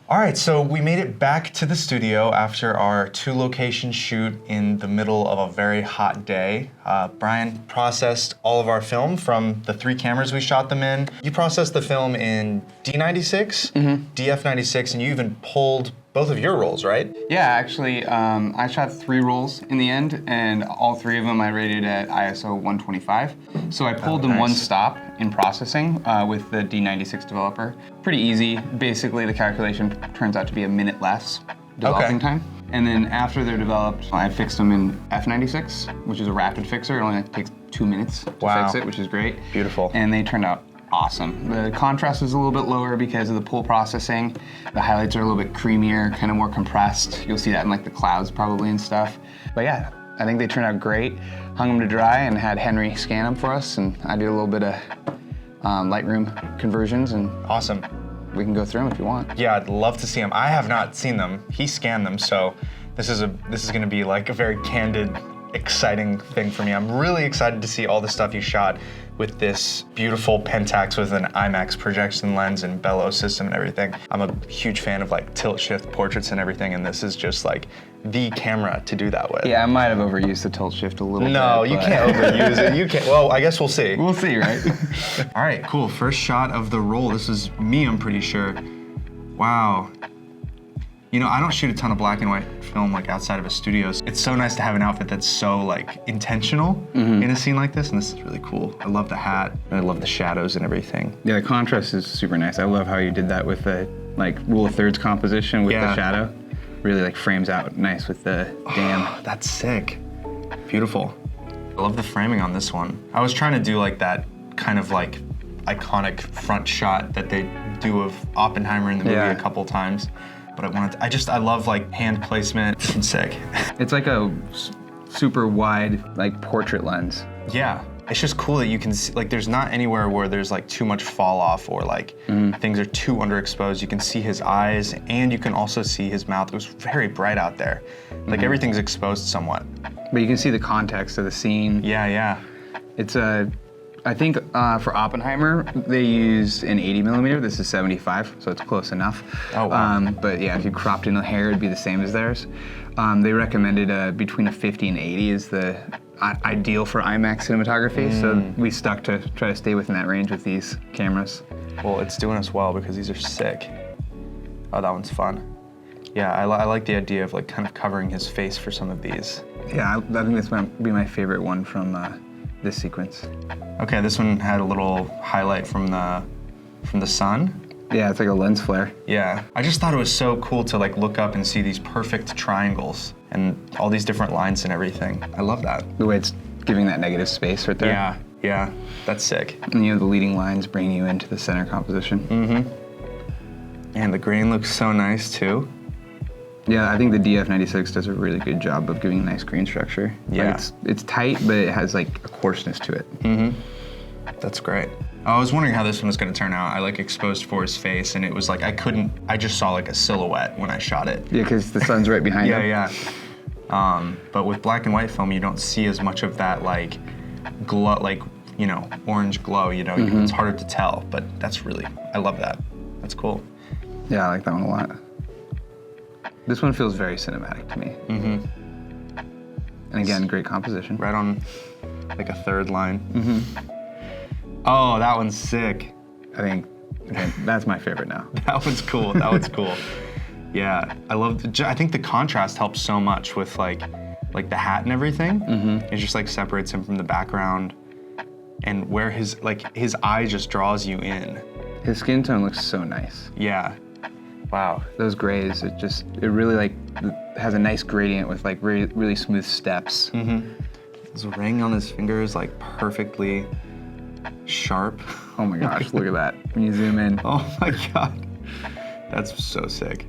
All right, so we made it back to the studio after our 2-location shoot in the middle of a very hot day. Brian processed all of our film from the 3 cameras we shot them in. You processed the film in D96, DF96, and you even pulled both of your rolls, right? Yeah, actually, I shot 3 rolls in the end, and all 3 of them I rated at ISO 125. So I pulled them one stop in processing with the D96 developer. Pretty easy. Basically, the calculation turns out to be a minute less developing time. And then after they're developed, I fixed them in F96, which is a rapid fixer. It only takes 2 minutes to fix it, which is great. Beautiful. And they turned out awesome. The contrast is a little bit lower because of the pull processing. The highlights are a little bit creamier, kind of more compressed. You'll see that in like the clouds probably and stuff. But yeah, I think they turned out great. Hung them to dry and had Henry scan them for us, and I did a little bit of Lightroom conversions, and awesome. We can go through them if you want. Yeah, I'd love to see them. I have not seen them. He scanned them, so this is going to be like a very candid, exciting thing for me. I'm really excited to see all the stuff you shot with this beautiful Pentax with an IMAX projection lens and bellows system and everything. I'm a huge fan of like tilt shift portraits and everything, and this is just like the camera to do that with. Yeah, I might have overused the tilt shift a little bit. No, you can't overuse it. You can't. Well, I guess we'll see. We'll see, right? All right, cool. First shot of the roll. This is me, I'm pretty sure. Wow. You know, I don't shoot a ton of black and white film like outside of a studio. It's so nice to have an outfit that's so like intentional in a scene like this, and this is really cool. I love the hat, and I love the shadows and everything. Yeah, the contrast is super nice. I love how you did that with the like rule of thirds composition with the shadow. Really like frames out nice with the dam. Oh, that's sick. Beautiful. I love the framing on this one. I was trying to do like that kind of like iconic front shot that they do of Oppenheimer in the movie a couple times. But I love like hand placement. It's sick. It's like a super wide like portrait lens. Yeah, it's just cool that you can see, like there's not anywhere where there's like too much fall off or like things are too underexposed. You can see his eyes and you can also see his mouth. It was very bright out there. Like everything's exposed somewhat. But you can see the context of the scene. Yeah, yeah. It's I think for Oppenheimer, they use an 80mm. This is 75, so it's close enough. Oh, wow. But yeah, if you cropped in the hair, it'd be the same as theirs. They recommended between a 50 and 80 is the ideal for IMAX cinematography, so we stuck to try to stay within that range with these cameras. Well, it's doing us well because these are sick. Oh, that one's fun. Yeah, I like the idea of like kind of covering his face for some of these. Yeah, I think this might be my favorite one from this sequence. Okay, this one had a little highlight from the sun. Yeah, it's like a lens flare. Yeah, I just thought it was so cool to like look up and see these perfect triangles and all these different lines and everything. I love that. The way it's giving that negative space right there. Yeah, yeah, that's sick. And you have the leading lines bringing you into the center composition. And the grain looks so nice too. Yeah, I think the DF96 does a really good job of giving a nice green structure. Yeah. Like it's tight, but it has like a coarseness to it. That's great. I was wondering how this one was gonna turn out. I like exposed for his face and it was like, I just saw like a silhouette when I shot it. Yeah, because the sun's right behind him. Yeah. But with black and white film, you don't see as much of that like glow, like, you know, orange glow, you know, it's harder to tell, but I love that. That's cool. Yeah, I like that one a lot. This one feels very cinematic to me. And again, great composition. Right on like a third line. Oh, that one's sick. I think, again, that's my favorite now. That one's cool, that one's cool. Yeah, I think the contrast helps so much with like the hat and everything. It just like separates him from the background and where his eye just draws you in. His skin tone looks so nice. Yeah. Wow. Those grays, it really like has a nice gradient with like really, really smooth steps. His ring on his finger is like perfectly sharp. Oh my gosh, look at that. When you zoom in. Oh my God. That's so sick.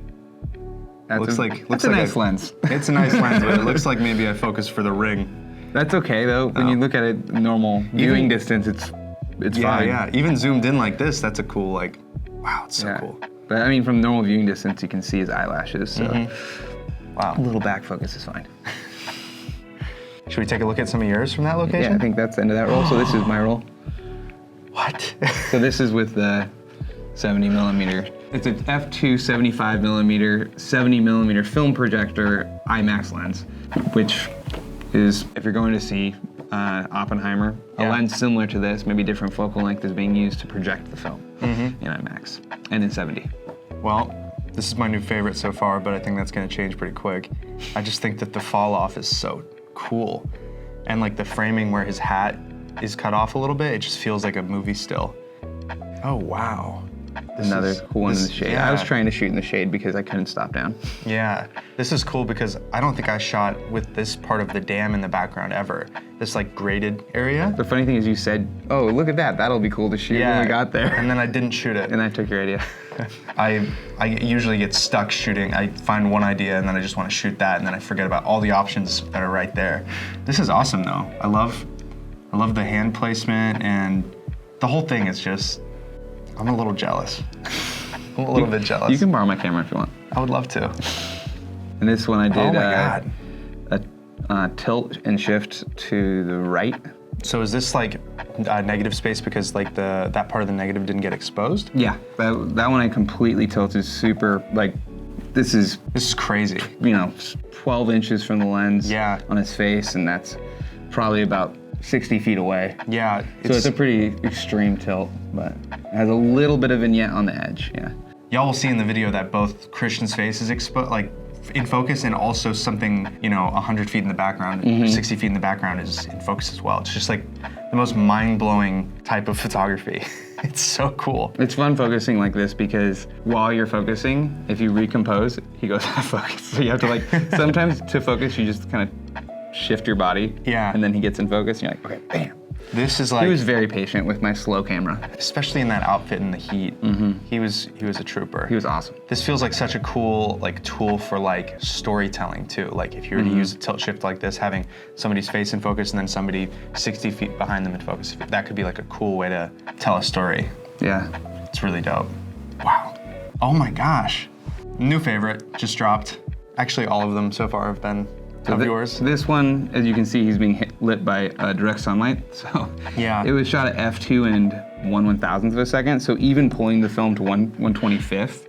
That's a nice lens. It's a nice lens, but it looks like maybe I focused for the ring. That's okay though. When you look at it normal viewing distance, it's fine. Yeah, even zoomed in like this, that's a cool like, wow, it's so cool. But I mean, from normal viewing distance, you can see his eyelashes, so wow. A little back focus is fine. Should we take a look at some of yours from that location? Yeah, I think that's the end of that roll, so this is my roll. What? So this is with the 70mm It's an f2 75 millimeter, 70 millimeter film projector IMAX lens, which is, if you're going to see Oppenheimer, a lens similar to this, maybe different focal length, is being used to project the film in IMAX and in 70. Well, this is my new favorite so far, but I think that's gonna change pretty quick. I just think that the fall off is so cool. And like the framing where his hat is cut off a little bit, it just feels like a movie still. Oh, wow. Another cool one in the shade. Yeah. I was trying to shoot in the shade because I couldn't stop down. Yeah, this is cool because I don't think I shot with this part of the dam in the background ever. This like graded area. The funny thing is you said, oh, look at that. That'll be cool to shoot when we got there. And then I didn't shoot it. And I took your idea. I usually get stuck shooting. I find one idea and then I just want to shoot that and then I forget about all the options that are right there. This is awesome though. I love the hand placement and the whole thing is just, I'm a little jealous. I'm a little bit jealous. You can borrow my camera if you want. I would love to. And this one I did Oh my God. a tilt and shift to the right. So is this like negative space because like that part of the negative didn't get exposed? Yeah, that one I completely tilted super, like, this is crazy. 12 inches from the lens on his face, and that's probably about 60 feet away. Yeah. So it's a pretty extreme tilt, but it has a little bit of vignette on the edge, yeah. Y'all will see in the video that both Christian's face is exposed, like in focus, and also something, 100 feet in the background, 60 feet in the background is in focus as well. It's just like the most mind-blowing type of photography. It's so cool. It's fun focusing like this because while you're focusing, if you recompose, he goes out of focus. So you have to sometimes to focus, you just kind of shift your body. Yeah. And then he gets in focus and you're like, okay, bam. This is like... He was very patient with my slow camera. Especially in that outfit in the heat. He was a trooper. He was awesome. This feels like such a cool tool for storytelling too. Like if you were to use a tilt shift like this, having somebody's face in focus and then somebody 60 feet behind them in focus, that could be like a cool way to tell a story. Yeah. It's really dope. Wow. Oh my gosh. New favorite, just dropped. Actually, all of them so far have been of yours. This one, as you can see, he's being lit by direct sunlight. So yeah, it was shot at f2 and 1/1000th of a second. So even pulling the film to 1/25th,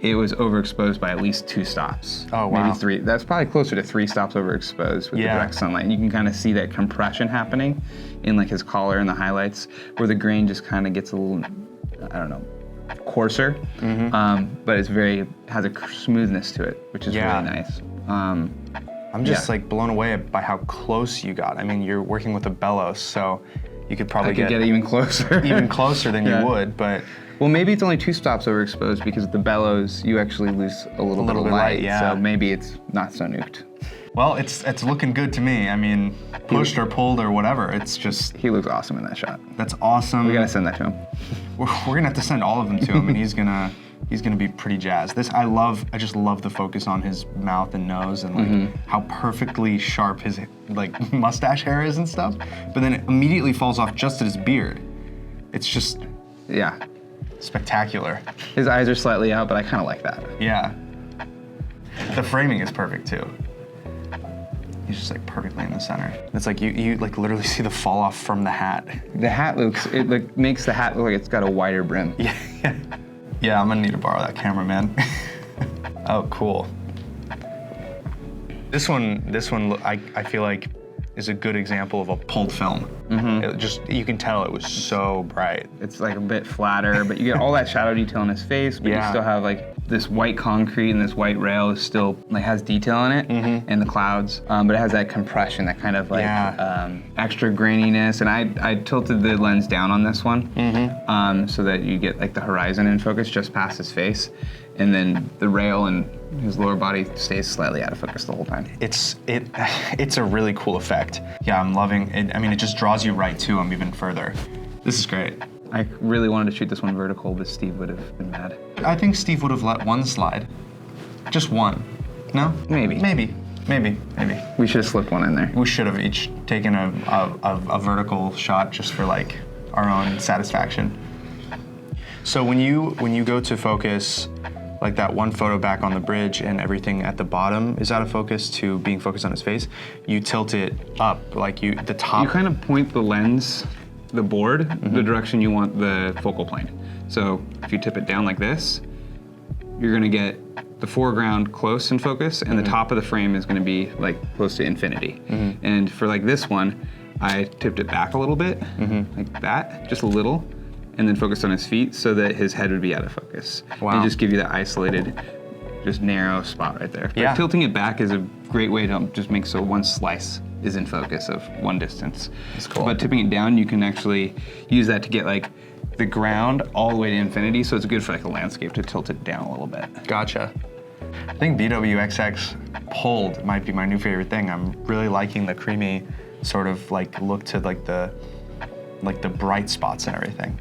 it was overexposed by at least 2 stops. Oh wow. Maybe 3. That's probably closer to 3 stops overexposed with the direct sunlight. And you can kind of see that compression happening in his collar and the highlights, where the grain just kind of gets a little, I don't know, coarser. But it's has a smoothness to it, which is really nice. I'm just blown away by how close you got. I mean, you're working with a bellows, so you could probably get even closer. Even closer than you would, but... Well, maybe it's only 2 stops overexposed because with the bellows, you actually lose a little bit of light, so maybe it's not so nuked. Well, it's looking good to me. I mean, pushed or pulled or whatever, it's just... He looks awesome in that shot. That's awesome. We gotta send that to him. We're gonna have to send all of them to him, and he's gonna be pretty jazzed. I just love the focus on his mouth and nose and how perfectly sharp his mustache hair is and stuff. But then it immediately falls off just at his beard. It's just spectacular. His eyes are slightly out, but I kind of like that. Yeah. The framing is perfect too. He's just perfectly in the center. It's like you literally see the fall off from the hat. The hat makes the hat look like it's got a wider brim. Yeah. Yeah, I'm gonna need to borrow that camera, man. Oh, cool. This one, I feel like is a good example of a pulled film. You can tell it was so bright. It's a bit flatter, but you get all that shadow detail in his face, but you still have this white concrete and this white rail is still has detail in it, and the clouds, but it has that compression, that kind of extra graininess. And I tilted the lens down on this one, so that you get the horizon in focus just past his face, and then the rail and his lower body stays slightly out of focus the whole time. It's a really cool effect. Yeah, I'm loving it. I mean, it just draws you right to him even further. This is great. I really wanted to shoot this one vertical, but Steve would have been mad. I think Steve would have let one slide. Just one. No? Maybe. Maybe. We should have slipped one in there. We should have each taken a vertical shot just for our own satisfaction. So when you go to focus, that one photo back on the bridge and everything at the bottom is out of focus to being focused on his face, you tilt it up, the top. You kind of point the lens, the board, the direction you want the focal plane. So if you tip it down like this, you're gonna get the foreground close in focus, and the top of the frame is gonna be like close to infinity. And for like this one, I tipped it back a little bit, like that, just a little, and then focused on his feet so that his head would be out of focus. Wow. And just give you that isolated, just narrow spot right there. Yeah. But tilting it back is a great way to just make so one slice is in focus of one distance. That's cool. But tipping it down, you can actually use that to get like the ground all the way to infinity, so it's good for like a landscape to tilt it down a little bit. Gotcha. I think bwxx pulled might be my new favorite thing. I'm really liking the creamy sort of like look to like the bright spots and everything.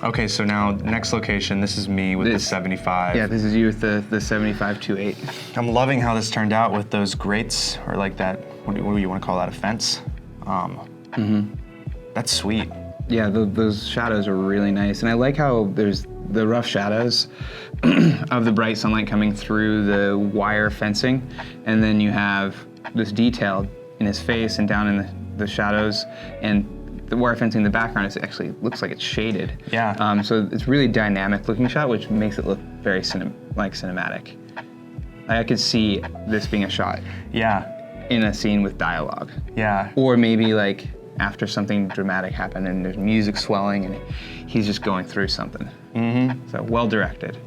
Okay, so now next location, this is me with the 75. Yeah, this is you with the 75-2.8. I'm loving how this turned out with those grates, or like that, what do you want to call that, a fence? That's sweet. Yeah, those shadows are really nice. And I like how there's the rough shadows of the bright sunlight coming through the wire fencing. And then you have this detail in his face and down in the shadows. And the wire fencing in the background is actually looks like it's shaded. Yeah. So it's really dynamic looking shot, which makes it look very cinematic. I could see this being a shot Yeah. in a scene with dialogue. Yeah. Or maybe like after something dramatic happened and there's music swelling and he's just going through something. So well directed.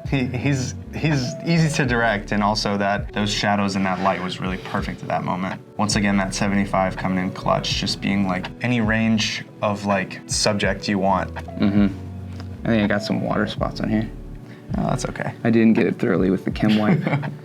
He's easy to direct, and also that those shadows and that light was really perfect at that moment. Once again, that 75 coming in clutch, just being like any range of like subject you want. I think I got some water spots on here. Oh, that's okay. I didn't get it thoroughly with the chem wipe.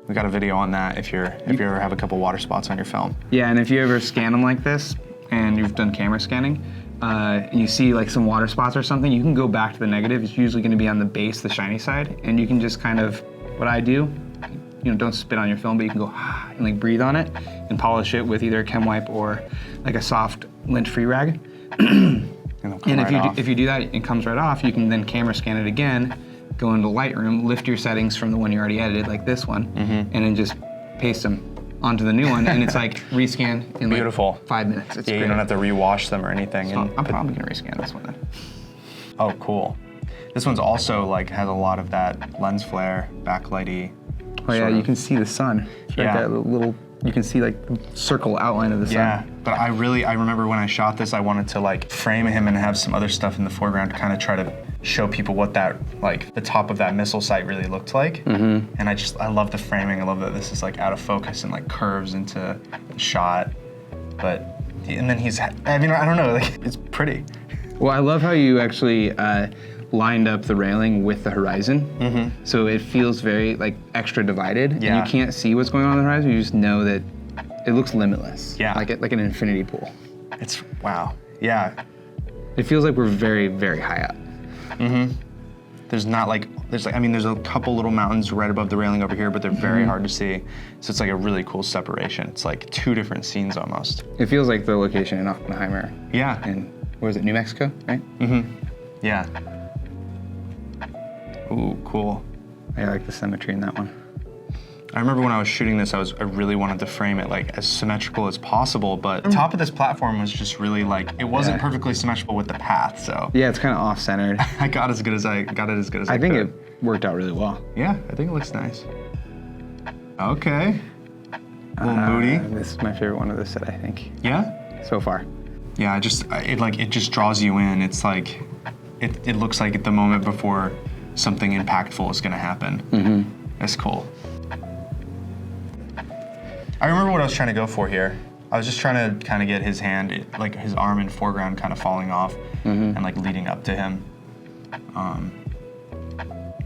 We got a video on that if you ever have a couple water spots on your film. Yeah, and if you ever scan them like this, and you've done camera scanning, and you see like some water spots or something, you can go back to the negative. It's usually gonna be on the base, the shiny side, and you can just kind of, what I do, don't spit on your film, but you can go and like breathe on it and polish it with either a chem wipe or like a soft lint-free rag. And if you do that, it comes right off. You can then camera scan it again, go into Lightroom, lift your settings from the one you already edited, like this one, and then just paste them onto the new one, and it's like rescan in Beautiful. like 5 minutes. It's Yeah, great. you don't have to rewash them or anything. So I'm probably gonna rescan this one then. Oh, cool. This one's also like has a lot of that lens flare, backlighty. Oh yeah, sort you of- can see the sun. It's right Yeah. there, the little, you can see like the circle outline of the sun. Yeah, but I remember when I shot this, I wanted to like frame him and have some other stuff in the foreground to kind of try to show people what that, like the top of that missile site really looked like. And I love the framing. I love that this is like out of focus and like curves into the shot. And then I don't know, like it's pretty. Well, I love how you actually lined up the railing with the horizon. So it feels very like extra divided. Yeah. And you can't see what's going on the horizon, you just know that it looks limitless. Yeah. Like an infinity pool. It's, wow, yeah. It feels like we're very, very high up. There's a couple little mountains right above the railing over here, but they're very hard to see. So it's like a really cool separation. It's like two different scenes almost. It feels like the location in Oppenheimer. Yeah. In, what is it, New Mexico, right? Yeah. Ooh, cool. I like the symmetry in that one. I remember when I was shooting this, I really wanted to frame it like as symmetrical as possible, but the top of this platform was just really like, it wasn't perfectly symmetrical with the path, so. Yeah, it's kind of off-centered. I got it as good as I could. I think it worked out really well. Yeah, I think it looks nice. Okay. A little moody. This is my favorite one of this set, I think, Yeah? so far. Yeah, it just draws you in. It's like, it looks like at the moment before something impactful is gonna happen. That's cool. I remember what I was trying to go for here. I was just trying to kind of get his hand, like his arm in foreground kind of falling off and like leading up to him.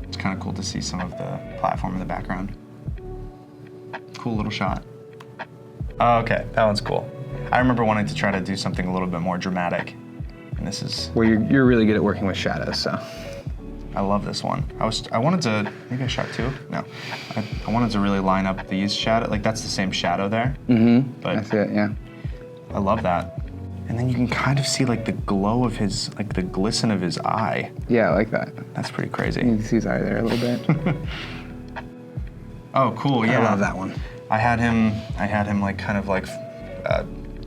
It's kind of cool to see some of the platform in the background. Cool little shot. Oh, okay, that one's cool. I remember wanting to try to do something a little bit more dramatic, and this is. Well, you're really good at working with shadows, so. I love this one. I wanted to, maybe I shot two? No. I wanted to really line up these shadow, like that's the same shadow there. But That's it, yeah. I love that. And then you can kind of see like the glow of his, like the glisten of his eye. Yeah, I like that. That's pretty crazy. You can see his eye there a little bit. Oh, cool, yeah. I love that one. I had him like kind of like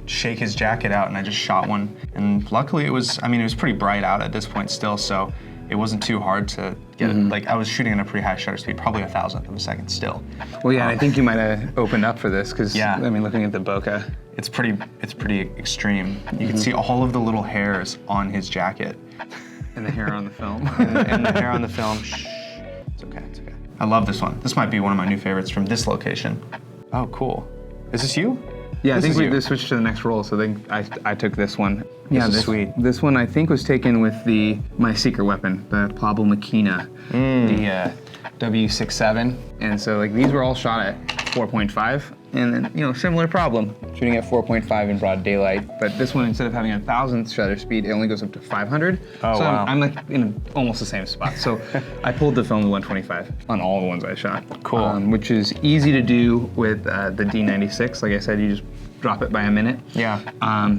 shake his jacket out, and I just shot one. And luckily it was pretty bright out at this point still, so it wasn't too hard to get it. Like I was shooting at a pretty high shutter speed, probably 1,000th of a second still. Well, yeah, I think you might have opened up for this because, Yeah. I mean, looking at the bokeh. It's pretty extreme. You can see all of the little hairs on his jacket. And the hair on the film. and the hair on the film. Shh. It's okay, it's okay. I love this one. This might be one of my new favorites from this location. Oh, cool. Is this you? Yeah, This I is think we you. switched to the next roll, so I took this one. This is sweet. This one I think was taken with my secret weapon, the Pablo Machina, the W67. And so like these were all shot at 4.5, and then similar problem, shooting at 4.5 in broad daylight. But this one, instead of having 1,000th shutter speed, it only goes up to 500. Oh, so wow. I'm like in almost the same spot. So I pulled the film to 125 on all the ones I shot. Cool. Which is easy to do with the D96. Like I said, you just drop it by a minute. Yeah.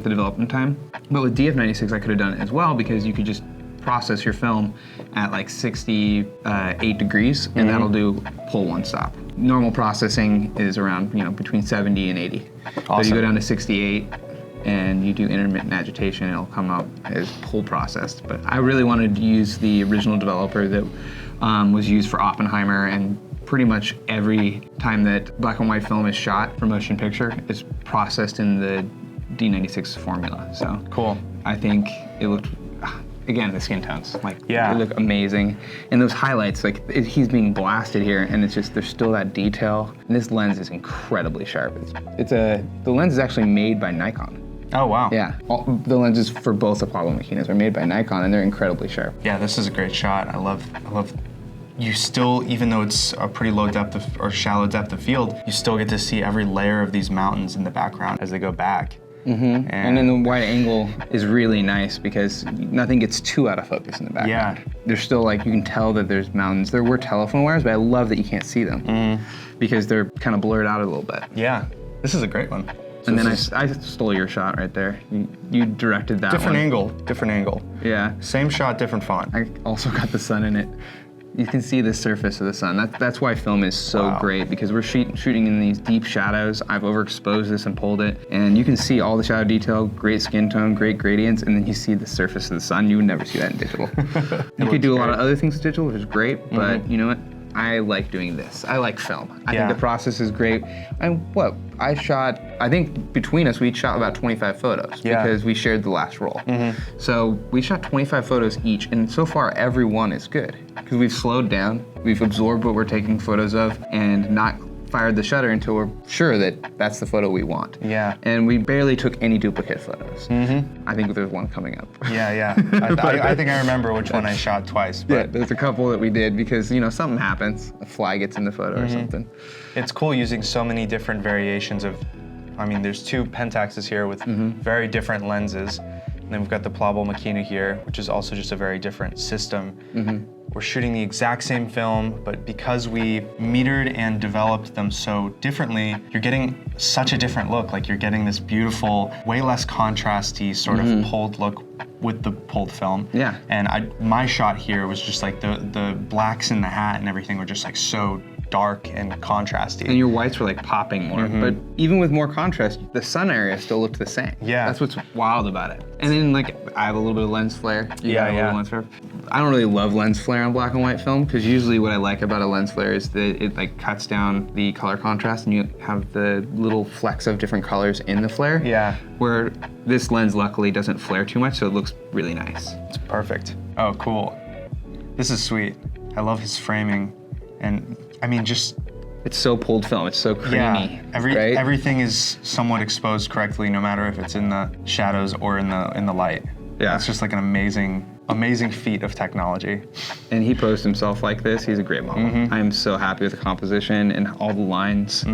The development time. But with DF96, I could have done it as well because you could just process your film at like 68 degrees, and that'll do pull one stop. Normal processing is around between 70 and 80. But Awesome. you go down to 68 and you do intermittent agitation, it'll come out as pull processed. But I really wanted to use the original developer that was used for Oppenheimer, and pretty much every time that black and white film is shot for motion picture, it's processed in the D96 formula. So Cool. I think it looked, again, the skin tones, like Yeah. they look amazing. And those highlights, like he's being blasted here, and it's just, there's still that detail. And this lens is incredibly sharp. The lens is actually made by Nikon. Oh, wow. Yeah, the lenses for both the Pablo Machinas are made by Nikon, and they're incredibly sharp. Yeah, this is a great shot. I love you still, even though it's a pretty low depth or shallow depth of field, you still get to see every layer of these mountains in the background as they go back. And then the wide angle is really nice because nothing gets too out of focus in the background. Yeah. There's still like, you can tell that there's mountains. There were telephone wires, but I love that you can't see them because they're kind of blurred out a little bit. Yeah, this is a great one. So And then this is I stole your shot right there. You directed that different one. different angle. Yeah. Same shot, different font. I also got the sun in it. You can see the surface of the sun. That's why film is so Wow. great, because we're shooting in these deep shadows. I've overexposed this and pulled it, and you can see all the shadow detail, great skin tone, great gradients, and then you see the surface of the sun. You would never see that in digital. You could do a lot of other things with digital, which is great, but you know what? I like doing this. I like film. I Yeah. think the process is great. I think between us, we each shot about 25 photos Yeah. because we shared the last roll. So we shot 25 photos each, and so far every one is good because we've slowed down, we've absorbed what we're taking photos of, and not fired the shutter until we're sure that that's the photo we want. Yeah. And we barely took any duplicate photos. I think there's one coming up. Yeah. I think I remember which one I shot twice. Yeah, But there's a couple that we did because, something happens. A fly gets in the photo or something. it's cool using so many different variations of, there's two Pentaxes here with very different lenses. And then we've got the Pablo Machina here, which is also just a very different system. We're shooting the exact same film, but because we metered and developed them so differently, you're getting such a different look. Like you're getting this beautiful, way less contrasty sort of pulled look with the pulled film. Yeah. And my shot here was just like the blacks in the hat and everything were just like so dark and contrasty. And your whites were like popping more. But even with more contrast, the sun area still looked the same. Yeah. That's what's wild about it. And then like, I have a little bit of lens flare. You Yeah, got a little yeah. lens flare. I don't really love lens flare on black and white film because usually what I like about a lens flare is that it like cuts down the color contrast and you have the little flecks of different colors in the flare. Yeah. Where this lens luckily doesn't flare too much, so it looks really nice. It's perfect. Oh, cool. This is sweet. I love his framing. And It's so pulled film, it's so creamy. yeah, right? everything is somewhat exposed correctly, no matter if it's in the shadows or in the light. Yeah. It's just like an amazing feat of technology. And he posed himself like this. He's a great model. I am so happy with the composition and all the lines.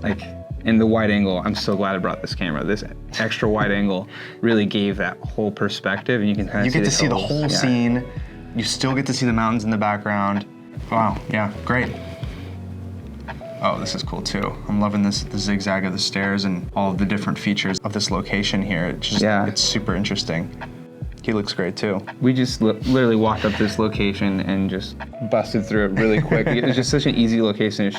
Like, in the wide angle, I'm so glad I brought this camera. This extra wide angle really gave that whole perspective, and you can kind of You get to see the hills. whole Yeah. scene. You still get to see the mountains in the background. Wow, yeah, great. Oh, this is cool too. I'm loving the zigzag of the stairs and all of the different features of this location here. It's super interesting. He looks great too. We just literally walked up this location and just busted through it really quick. It was just such an easy location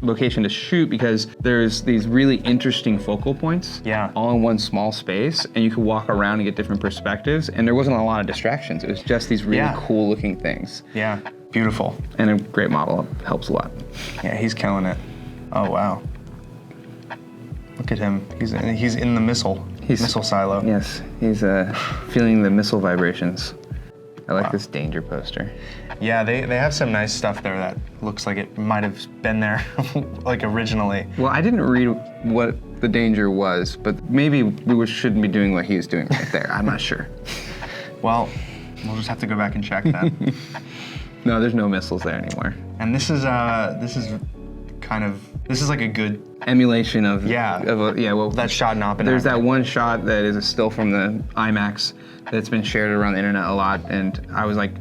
location to shoot because there's these really interesting focal points Yeah. all in one small space, and you could walk around and get different perspectives, and there wasn't a lot of distractions. It was just these really cool looking things. Yeah, beautiful. And a great model helps a lot. Yeah, he's killing it. Oh, wow. Look at him. He's in the missile silo. Yes, he's feeling the missile vibrations. I like this danger poster. Yeah, they have some nice stuff there that looks like it might have been there like originally. Well, I didn't read what the danger was, but maybe we shouldn't be doing what he was doing right there. I'm not sure. Well, we'll just have to go back and check then. No, there's no missiles there anymore. And this is like a good Emulation of well, that shot in Oppenheimer. there's that one shot that is a still from the IMAX that's been shared around the internet a lot, and I was like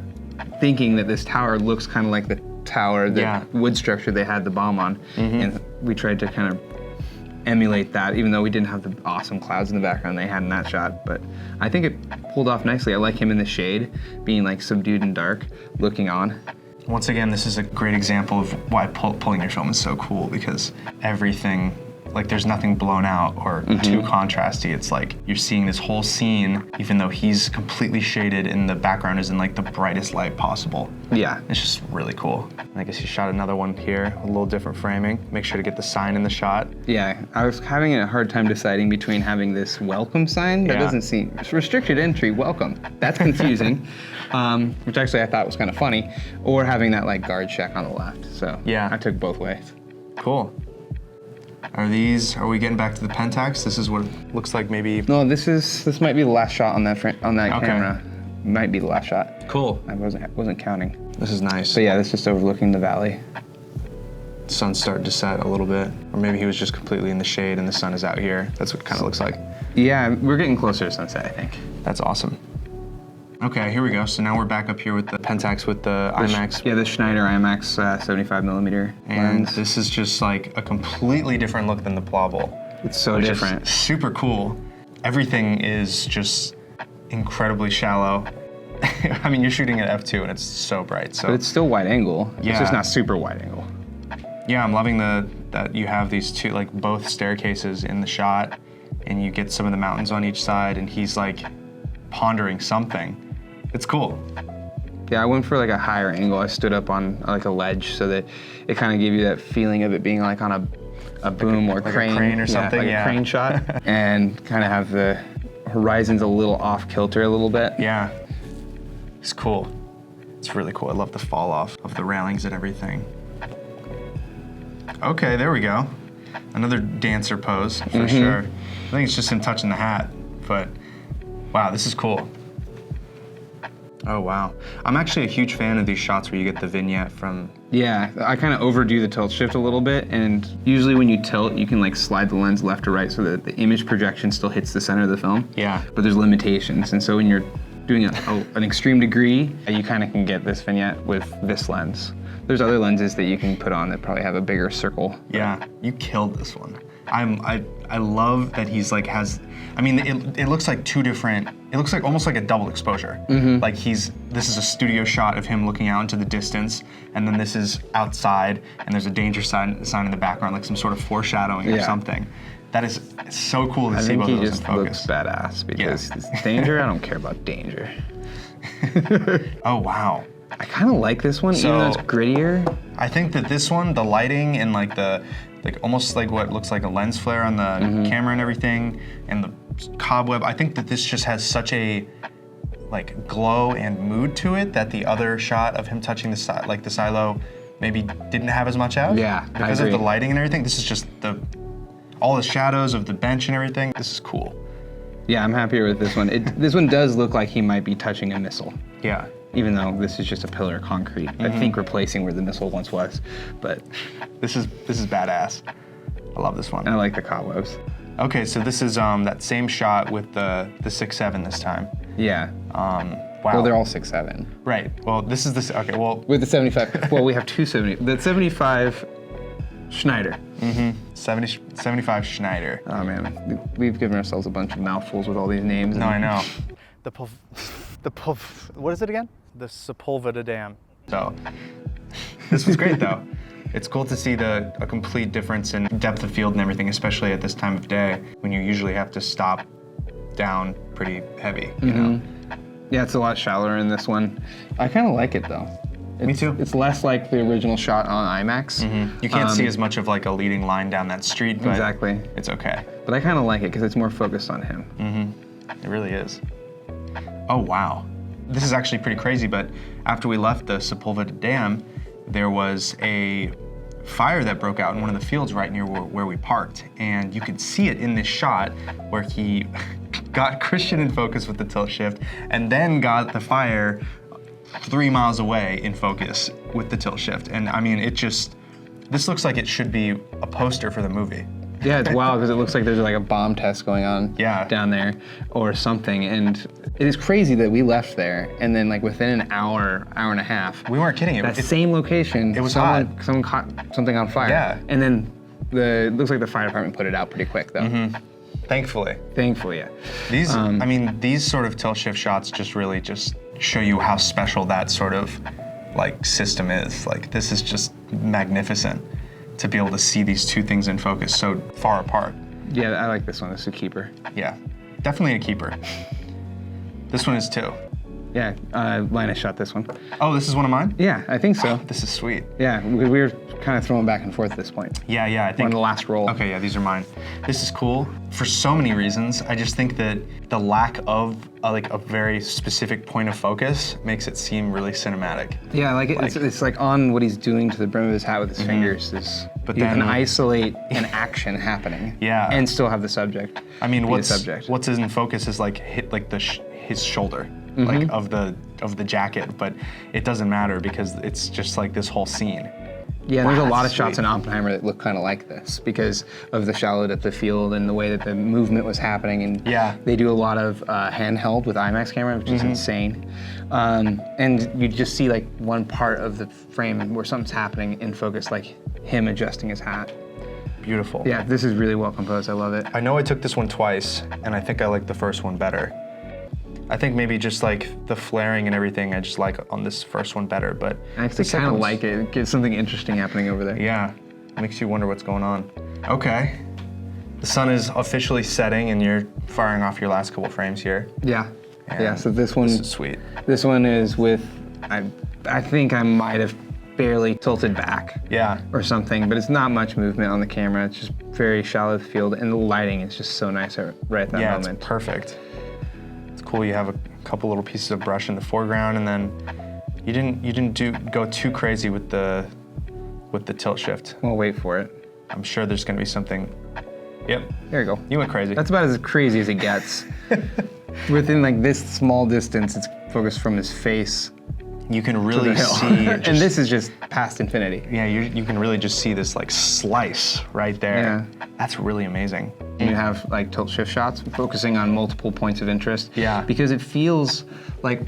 thinking that this tower looks kind of like the tower, the wood structure they had the bomb on, and we tried to kind of emulate that, even though we didn't have the awesome clouds in the background they had in that shot. But I think it pulled off nicely. I like him in the shade, being like subdued and dark, looking on. Once again, this is a great example of why pulling your film is so cool, because everything, like there's nothing blown out or too contrasty. It's like you're seeing this whole scene, even though he's completely shaded and the background is in like the brightest light possible. Yeah. It's just really cool. I guess he shot another one here, a little different framing. Make sure to get the sign in the shot. Yeah, I was having a hard time deciding between having this welcome sign that doesn't seem, restricted entry, welcome. That's confusing, which actually I thought was kind of funny, or having that like guard check on the left. So I took both ways. Cool. Are we getting back to the Pentax? This is what it looks like maybe. No, this might be the last shot on that camera. Might be the last shot. Cool. I wasn't counting. This is nice. So yeah, this is just overlooking the valley. The sun's starting to set a little bit. Or maybe he was just completely in the shade and the sun is out here. That's what it kind of looks like. Yeah, we're getting closer to sunset, I think. That's awesome. Okay, here we go. So now we're back up here with the Pentax with the IMAX. Yeah, the Schneider IMAX 75mm And lens. this is just like a completely different look than the Plauble. It's so different. Super cool. Everything is just incredibly shallow. I mean, you're shooting at f2 and it's so bright. So but it's still wide angle. Yeah. It's just not super wide angle. Yeah, I'm loving that you have these two, like both staircases in the shot, and you get some of the mountains on each side, and he's like pondering something. It's cool. Yeah, I went for like a higher angle. I stood up on like a ledge so that it kind of gave you that feeling of it being like on a boom or crane. A crane or something, a crane shot. And kind of have the horizons a little off kilter a little bit. Yeah, it's cool. It's really cool. I love the fall off of the railings and everything. Okay, there we go. Another dancer pose for sure. I think it's just him touching the hat, but wow, this is cool. Oh wow. I'm actually a huge fan of these shots where you get the vignette from... Yeah, I kind of overdo the tilt shift a little bit, and usually when you tilt, you can like slide the lens left or right so that the image projection still hits the center of the film. Yeah. But there's limitations, and so when you're doing an extreme degrey, you kind of can get this vignette with this lens. There's other lenses that you can put on that probably have a bigger circle. Yeah, you killed this one. I love that he's like I mean, it looks like two different, it looks like almost like a double exposure. Like this is a studio shot of him looking out into the distance, and then this is outside, and there's a danger sign in the background, like some sort of foreshadowing or something. That is so cool to see both of those in focus. I think he just looks badass because it's danger, I don't care about danger. Oh, wow. I kind of like this one, even though it's grittier. I think that this one, the lighting and like almost like what looks like a lens flare on the camera and everything, and the cobweb, I think that this just has such a like glow and mood to it that the other shot of him touching the silo maybe didn't have as much out. Yeah, because of the lighting and everything. This is just all the shadows of the bench and everything. This is cool. Yeah, I'm happier with this one. This one does look like he might be touching a missile. Yeah. Even though this is just a pillar of concrete, I think replacing where the missile once was. But this is badass. I love this one. And I like the cobwebs. Okay, so this is that same shot with the 6.7 this time. Yeah. Wow. Well, they're all 6.7. Right. Well, this is this. Okay. Well, with the 75. Well, we have 270. The 75 Schneider. 75 Schneider. Oh man, we've given ourselves a bunch of mouthfuls with all these names. No, I know. What is it again? The Sepulveda Dam. So, this was great though. It's cool to see a complete difference in depth of field and everything, especially at this time of day when you usually have to stop down pretty heavy, you know? Yeah, it's a lot shallower in this one. I kind of like it though. Me too. It's less like the original shot on IMAX. You can't see as much of like a leading line down that street, but exactly. It's okay. But I kind of like it because it's more focused on him. It really is. Oh, wow. This is actually pretty crazy, but after we left the Sepulveda Dam, there was a fire that broke out in one of the fields right near where we parked. And you could see it in this shot where he got Christian in focus with the tilt shift and then got the fire 3 miles away in focus with the tilt shift. And I mean, this looks like it should be a poster for the movie. Yeah, it's wild because it looks like there's like a bomb test going on down there or something. And it is crazy that we left there and then like within an hour and a half. We weren't kidding. That same location, it was someone caught something on fire. Yeah. And then it looks like the fire department put it out pretty quick though. Thankfully. Thankfully, yeah. These, I mean, these sort of tilt shift shots just really show you how special that sort of like system is. Like this is just magnificent to be able to see these two things in focus so far apart. Yeah, I like this one. This is a keeper. Yeah, definitely a keeper. This one is too. Yeah, Linus shot this one. Oh, this is one of mine? Yeah, I think so. This is sweet. Yeah, we were kind of throwing back and forth at this point. Yeah, I think. On the last roll. Okay, yeah, these are mine. This is cool for so many reasons. I just think that the lack of like a very specific point of focus makes it seem really cinematic. Yeah, like it's like on what he's doing to the brim of his hat with his fingers. But you can isolate an action happening. Yeah. And still have the subject. I mean, what's subject. in focus is like his shoulder. Like of the jacket, but it doesn't matter because it's just like this whole scene. Yeah, there's a lot of shots in Oppenheimer that look kind of like this because of the shallow depth of field and the way that the movement was happening. And they do a lot of handheld with IMAX camera, which is insane. And you just see like one part of the frame where something's happening in focus, like him adjusting his hat. Beautiful. Yeah, this is really well composed. I love it. I know I took this one twice, and I think I like the first one better. I think maybe just like the flaring and everything, I just like on this first one better, but I actually kind of like it. It gets something interesting happening over there. Yeah, makes you wonder what's going on. Okay, the sun is officially setting and you're firing off your last couple frames here. Yeah, yeah, so this one. This is sweet. This one is with, I think I might have barely tilted back. Yeah. Or something, but it's not much movement on the camera. It's just very shallow field and the lighting is just so nice right at that moment. Yeah, it's perfect. Cool, you have a couple little pieces of brush in the foreground, and then you didn't go too crazy with the tilt shift. We'll wait for it. I'm sure there's gonna be something. Yep. There you go. You went crazy. That's about as crazy as it gets. Within like this small distance, it's focused from his face. You can really see. And this is just past infinity. Yeah, you can really just see this like slice right there. Yeah. That's really amazing. You have like tilt shift shots focusing on multiple points of interest. Yeah. Because it feels like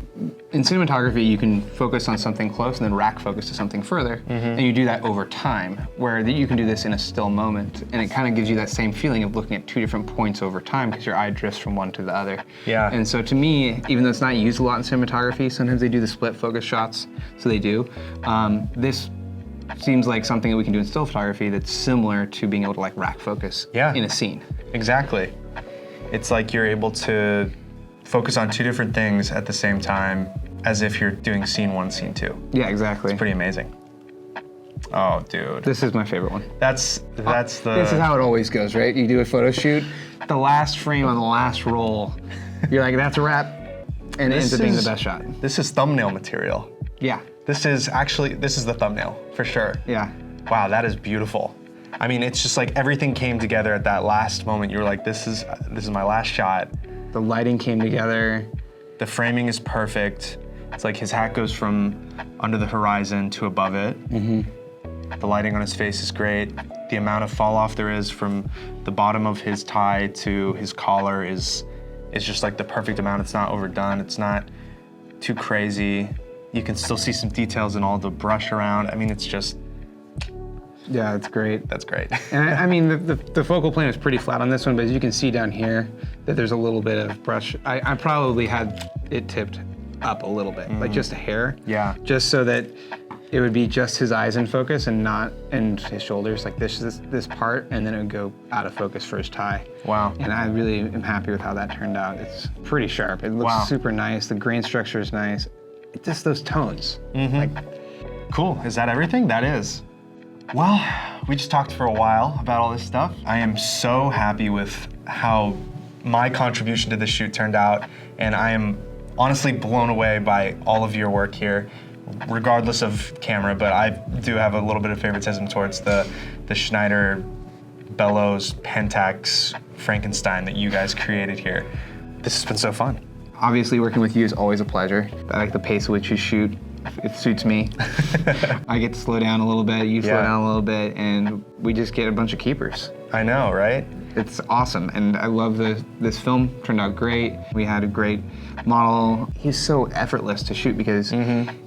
in cinematography, you can focus on something close and then rack focus to something further. And you do that over time, where you can do this in a still moment. And it kind of gives you that same feeling of looking at two different points over time because your eye drifts from one to the other. Yeah. And so to me, even though it's not used a lot in cinematography, sometimes they do the split focus shots, so they do. This seems like something that we can do in still photography that's similar to being able to like rack focus in a scene. Exactly. It's like you're able to focus on two different things at the same time as if you're doing scene one, scene two. Yeah, exactly. It's pretty amazing. Oh, dude. This is my favorite one. This is how it always goes, right? You do a photo shoot, the last frame on the last roll, you're like, that's a wrap, and it ends up being the best shot. This is thumbnail material. Yeah. This is the thumbnail, for sure. Yeah. Wow, that is beautiful. I mean, it's just like everything came together at that last moment. You were like, this is my last shot. The lighting came together. The framing is perfect. It's like his hat goes from under the horizon to above it. The lighting on his face is great. The amount of fall off there is from the bottom of his tie to his collar is just like the perfect amount. It's not overdone. It's not too crazy. You can still see some details in all the brush around. I mean, it's just. Yeah, it's great. That's great. And I mean, the focal plane is pretty flat on this one, but as you can see down here, that there's a little bit of brush. I probably had it tipped up a little bit, like just a hair. Yeah. Just so that it would be just his eyes in focus and his shoulders, like this part, and then it would go out of focus for his tie. Wow. And I really am happy with how that turned out. It's pretty sharp. It looks super nice. The grain structure is nice. It's just those tones. Cool. Is that everything? That is. Well, we just talked for a while about all this stuff. I am so happy with how my contribution to the shoot turned out, and I am honestly blown away by all of your work here, regardless of camera, but I do have a little bit of favoritism towards the Schneider Bellows Pentax Frankenstein that you guys created here. This has been so fun. Obviously, working with you is always a pleasure. I like the pace at which you shoot. It suits me. I get to slow down a little bit, you slow down a little bit, and we just get a bunch of keepers. I know, right? It's awesome, and I love this film. Turned out great. We had a great model. He's so effortless to shoot because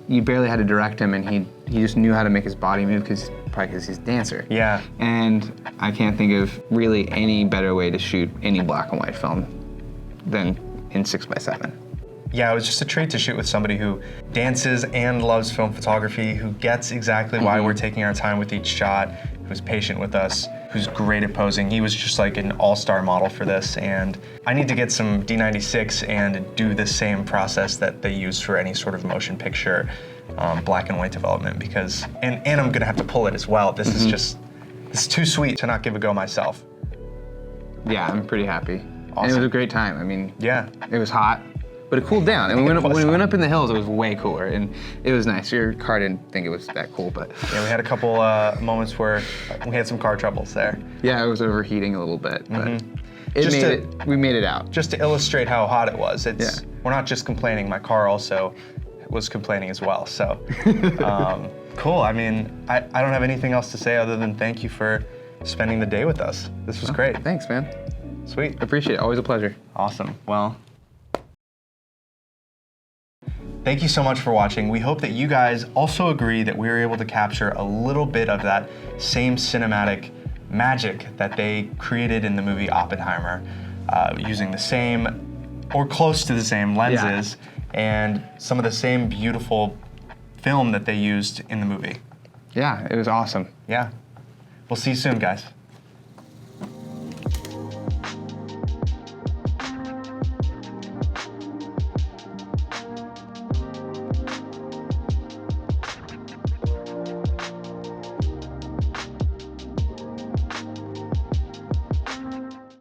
you barely had to direct him, and he just knew how to make his body move probably because he's a dancer. Yeah. And I can't think of really any better way to shoot any black and white film than in 6x7. Yeah, it was just a treat to shoot with somebody who dances and loves film photography, who gets exactly why we're taking our time with each shot, who's patient with us, who's great at posing. He was just like an all-star model for this, and I need to get some D96 and do the same process that they use for any sort of motion picture black and white development, because, and I'm gonna have to pull it as well. This is just, this is too sweet to not give a go myself. Yeah, I'm pretty happy. Awesome. And it was a great time. I mean, yeah, it was hot, but it cooled down. And when we went up in the hills, it was way cooler, and it was nice. Your car didn't think it was that cool, but yeah, we had a couple moments where we had some car troubles there. Yeah, it was overheating a little bit, but we made it out. Just to illustrate how hot it was, we're not just complaining. My car also was complaining as well. So cool. I mean, I don't have anything else to say other than thank you for spending the day with us. This was great. Thanks, man. Sweet. Appreciate it. Always a pleasure. Awesome. Well, thank you so much for watching. We hope that you guys also agree that we were able to capture a little bit of that same cinematic magic that they created in the movie Oppenheimer, using the same or close to the same lenses and some of the same beautiful film that they used in the movie. Yeah, it was awesome. Yeah. We'll see you soon, guys.